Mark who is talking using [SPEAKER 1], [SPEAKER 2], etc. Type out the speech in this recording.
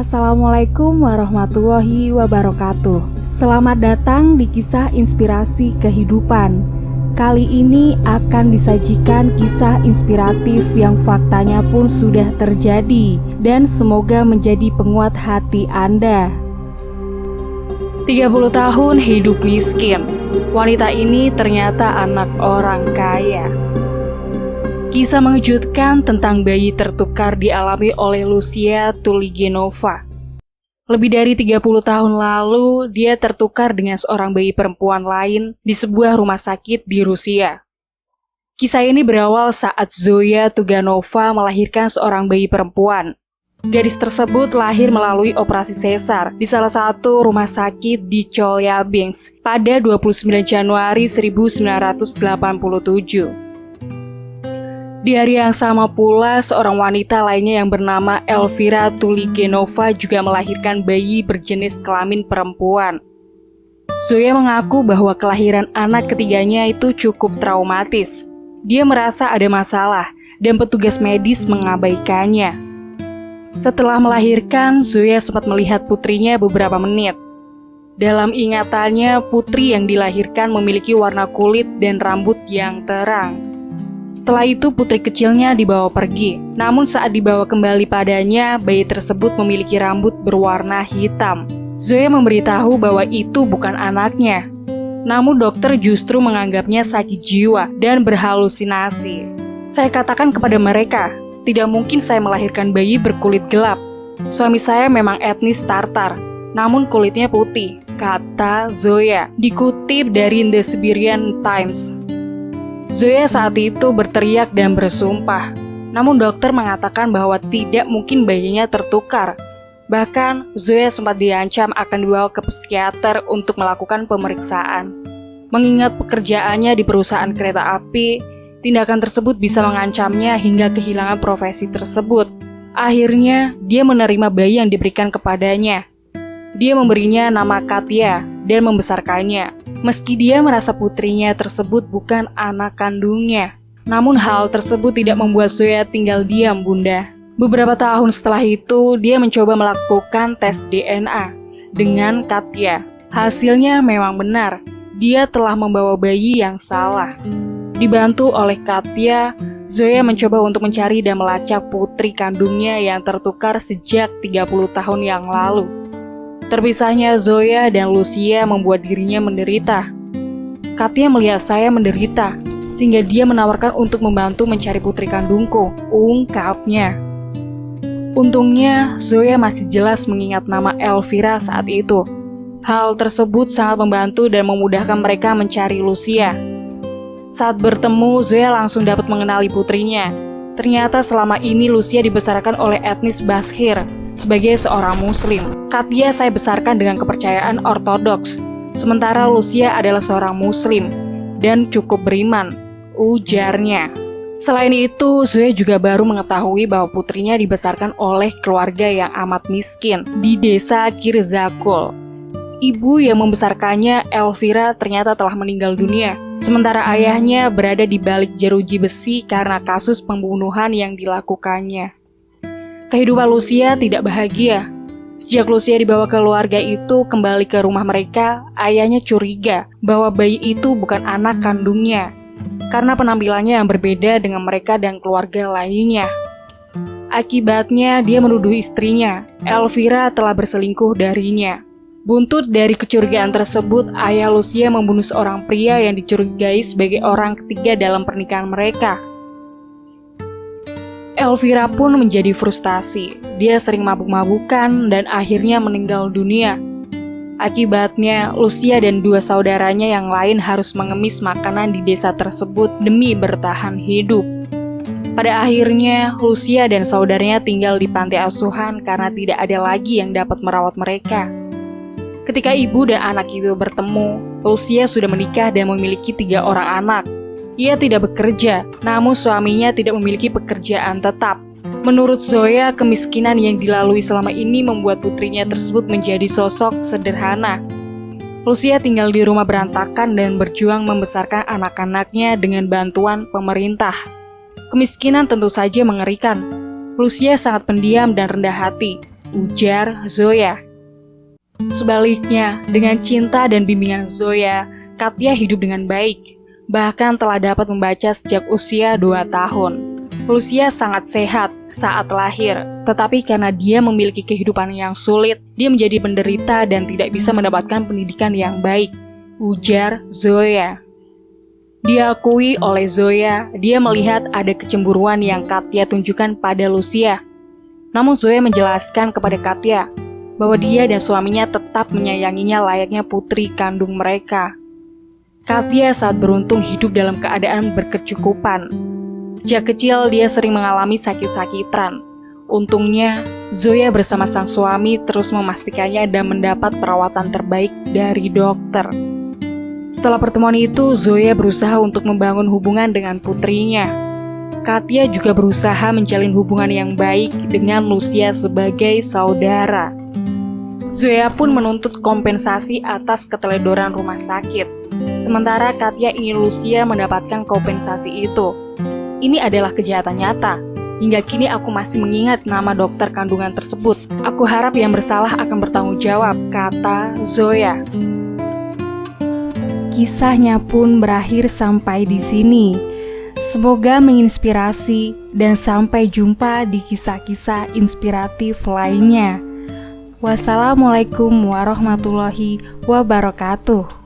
[SPEAKER 1] Assalamualaikum warahmatullahi wabarakatuh. Selamat datang di kisah inspirasi kehidupan. Kali ini akan disajikan kisah inspiratif yang faktanya pun sudah terjadi dan semoga menjadi penguat hati Anda. 30 tahun hidup miskin. Wanita ini ternyata anak orang kaya. Kisah mengejutkan tentang bayi tertukar dialami oleh Lucia Tuligenova. Lebih dari 30 tahun lalu, dia tertukar dengan seorang bayi perempuan lain di sebuah rumah sakit di Rusia. Kisah ini berawal saat Zoya Tuganova melahirkan seorang bayi perempuan. Gadis tersebut lahir melalui operasi sesar di salah satu rumah sakit di Chelyabinsk pada 29 Januari 1987. Di hari yang sama pula, seorang wanita lainnya yang bernama Elvira Tuligenova juga melahirkan bayi berjenis kelamin perempuan. Zoya mengaku bahwa kelahiran anak ketiganya itu cukup traumatis. Dia merasa ada masalah dan petugas medis mengabaikannya. Setelah melahirkan, Zoya sempat melihat putrinya beberapa menit. Dalam ingatannya, putri yang dilahirkan memiliki warna kulit dan rambut yang terang. Setelah itu putri kecilnya dibawa pergi. Namun saat dibawa kembali padanya, bayi tersebut memiliki rambut berwarna hitam. Zoya memberitahu bahwa itu bukan anaknya. Namun dokter justru menganggapnya sakit jiwa dan berhalusinasi. Saya katakan kepada mereka, tidak mungkin saya melahirkan bayi berkulit gelap. Suami saya memang etnis Tartar, namun kulitnya putih, kata Zoya, dikutip dari The Siberian Times. Zoya saat itu berteriak dan bersumpah, namun dokter mengatakan bahwa tidak mungkin bayinya tertukar. Bahkan, Zoya sempat diancam akan dibawa ke psikiater untuk melakukan pemeriksaan. Mengingat pekerjaannya di perusahaan kereta api, tindakan tersebut bisa mengancamnya hingga kehilangan profesi tersebut. Akhirnya, dia menerima bayi yang diberikan kepadanya. Dia memberinya nama Katya dan membesarkannya. Meski dia merasa putrinya tersebut bukan anak kandungnya. Namun hal tersebut tidak membuat Zoya tinggal diam, Bunda. Beberapa tahun setelah itu, dia mencoba melakukan tes DNA dengan Katya. Hasilnya memang benar, dia telah membawa bayi yang salah. Dibantu oleh Katya, Zoya mencoba untuk mencari dan melacak putri kandungnya yang tertukar sejak 30 tahun yang lalu. Terpisahnya Zoya dan Lucia membuat dirinya menderita. Katya melihat saya menderita, sehingga dia menawarkan untuk membantu mencari putri kandungku, ungkapnya. Untungnya, Zoya masih jelas mengingat nama Elvira saat itu. Hal tersebut sangat membantu dan memudahkan mereka mencari Lucia. Saat bertemu, Zoya langsung dapat mengenali putrinya. Ternyata selama ini Lucia dibesarkan oleh etnis Bashkir sebagai seorang muslim. Katya saya besarkan dengan kepercayaan ortodoks, sementara Lucia adalah seorang muslim dan cukup beriman, ujarnya. Selain itu, Zoya juga baru mengetahui bahwa putrinya dibesarkan oleh keluarga yang amat miskin di desa Kirzakul. Ibu yang membesarkannya, Elvira, ternyata telah meninggal dunia, sementara ayahnya berada di balik jeruji besi karena kasus pembunuhan yang dilakukannya. Kehidupan Lucia tidak bahagia. Sejak Lucia dibawa keluarga itu kembali ke rumah mereka, ayahnya curiga bahwa bayi itu bukan anak kandungnya, karena penampilannya yang berbeda dengan mereka dan keluarga lainnya. Akibatnya, dia menuduh istrinya, Elvira, telah berselingkuh darinya. Buntut dari kecurigaan tersebut, ayah Lucia membunuh seorang pria yang dicurigai sebagai orang ketiga dalam pernikahan mereka. Elvira pun menjadi frustasi. Dia sering mabuk-mabukan dan akhirnya meninggal dunia. Akibatnya, Lucia dan dua saudaranya yang lain harus mengemis makanan di desa tersebut demi bertahan hidup. Pada akhirnya, Lucia dan saudaranya tinggal di panti asuhan karena tidak ada lagi yang dapat merawat mereka. Ketika ibu dan anak itu bertemu, Lucia sudah menikah dan memiliki 3 orang anak. Ia tidak bekerja, namun suaminya tidak memiliki pekerjaan tetap. Menurut Zoya, kemiskinan yang dilalui selama ini membuat putrinya tersebut menjadi sosok sederhana. Lucia tinggal di rumah berantakan dan berjuang membesarkan anak-anaknya dengan bantuan pemerintah. Kemiskinan tentu saja mengerikan. Lucia sangat pendiam dan rendah hati. ujar Zoya. Sebaliknya, dengan cinta dan bimbingan Zoya, Katya hidup dengan baik, bahkan telah dapat membaca sejak usia 2 tahun. Lucia sangat sehat saat lahir, tetapi karena dia memiliki kehidupan yang sulit, dia menjadi penderita dan tidak bisa mendapatkan pendidikan yang baik, ujar Zoya. Diakui oleh Zoya, dia melihat ada kecemburuan yang Katya tunjukkan pada Lucia. Namun Zoya menjelaskan kepada Katya bahwa dia dan suaminya tetap menyayanginya layaknya putri kandung mereka. Katya saat beruntung hidup dalam keadaan berkecukupan. Sejak kecil dia sering mengalami sakit-sakitan. Untungnya, Zoya bersama sang suami terus memastikannya dan mendapat perawatan terbaik dari dokter. Setelah pertemuan itu, Zoya berusaha untuk membangun hubungan dengan putrinya. Katya juga berusaha menjalin hubungan yang baik dengan Lucia sebagai saudara. Zoya pun menuntut kompensasi atas keteledoran rumah sakit. Sementara Katya ingin Lucia mendapatkan kompensasi itu. Ini adalah kejahatan nyata. Hingga kini aku masih mengingat nama dokter kandungan tersebut. Aku harap yang bersalah akan bertanggung jawab, kata Zoya.
[SPEAKER 2] Kisahnya pun berakhir sampai di sini. Semoga menginspirasi dan sampai jumpa di kisah-kisah inspiratif lainnya. Wassalamualaikum warahmatullahi wabarakatuh.